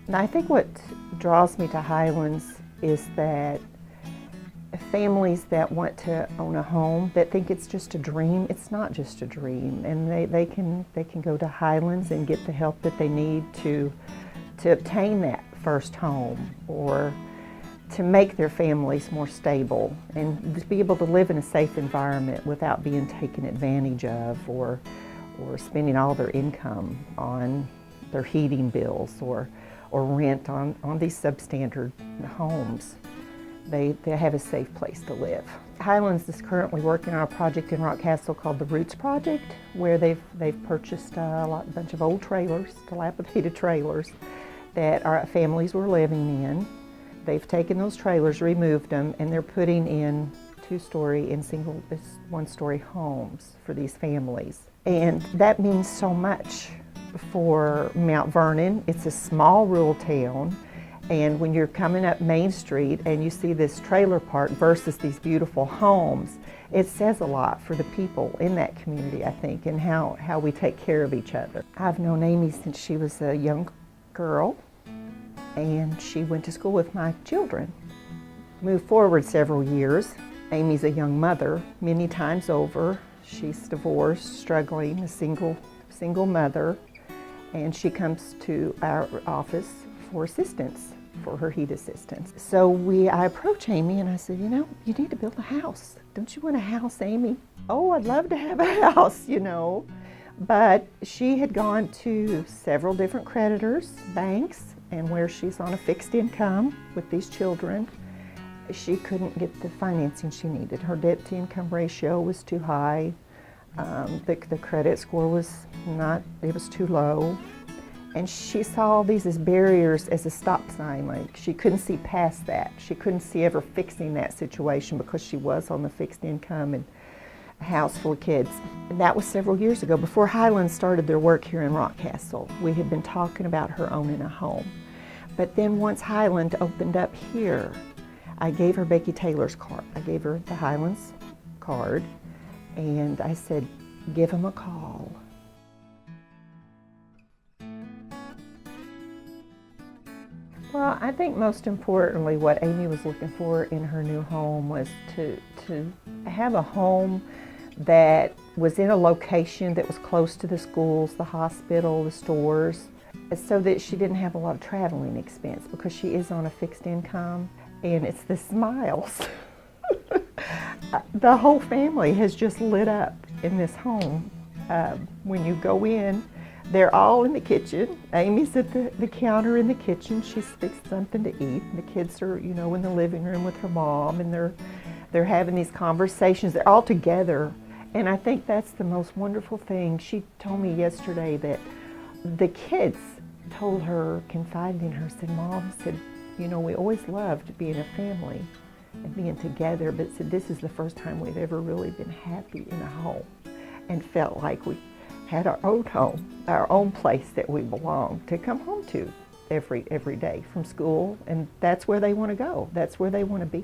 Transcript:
And I think what draws me to Highlands is that families that want to own a home, that think it's just a dream, it's not just a dream. And they can go to Highlands and get the help that they need to obtain that first home, or to make their families more stable and to be able to live in a safe environment without being taken advantage of, or spending all their income on their heating bills or rent on these substandard homes. They have a safe place to live. Highlands is currently working on a project in Rockcastle called the Roots Project, where they've purchased a bunch of old trailers, dilapidated trailers, that our families were living in. They've taken those trailers, removed them, and they're putting in two-story and one-story homes for these families. And that means so much for Mount Vernon. It's a small rural town, and when you're coming up Main Street and you see this trailer park versus these beautiful homes, it says a lot for the people in that community, I think, and how we take care of each other. I've known Amy since she was a young girl, and she went to school with my children. Moved forward several years. Amy's a young mother many times over. She's divorced, struggling, a single mother, and she comes to our office for assistance, for her heat assistance. So I approached Amy and I said, you need to build a house. Don't you want a house, Amy? Oh, I'd love to have a house, But she had gone to several different creditors, banks, and where she's on a fixed income with these children, she couldn't get the financing she needed. Her debt-to-income ratio was too high. The credit score was too low. And she saw all these as barriers, as a stop sign. Like, she couldn't see past that. She couldn't see ever fixing that situation because she was on the fixed income and a house full of kids. And that was several years ago, before Highlands started their work here in Rockcastle. We had been talking about her owning a home. But then once Highland opened up here, I gave her Becky Taylor's card. I gave her the Highlands card, and I said, give them a call. Well, I think most importantly what Amy was looking for in her new home was to have a home that was in a location that was close to the schools, the hospital, the stores, so that she didn't have a lot of traveling expense, because she is on a fixed income. And it's the smiles. The whole family has just lit up in this home. When you go in, they're all in the kitchen. Amy's at the counter in the kitchen. She's fixed something to eat. And the kids are, in the living room with her mom, and they're having these conversations. They're all together. And I think that's the most wonderful thing. She told me yesterday that the kids told her, confided in her, said, Mom, said, we always loved being a family and being together, but said this is the first time we've ever really been happy in a home and felt like we had our own home, our own place that we belong to come home to every day from school, and that's where they want to go. That's where they want to be.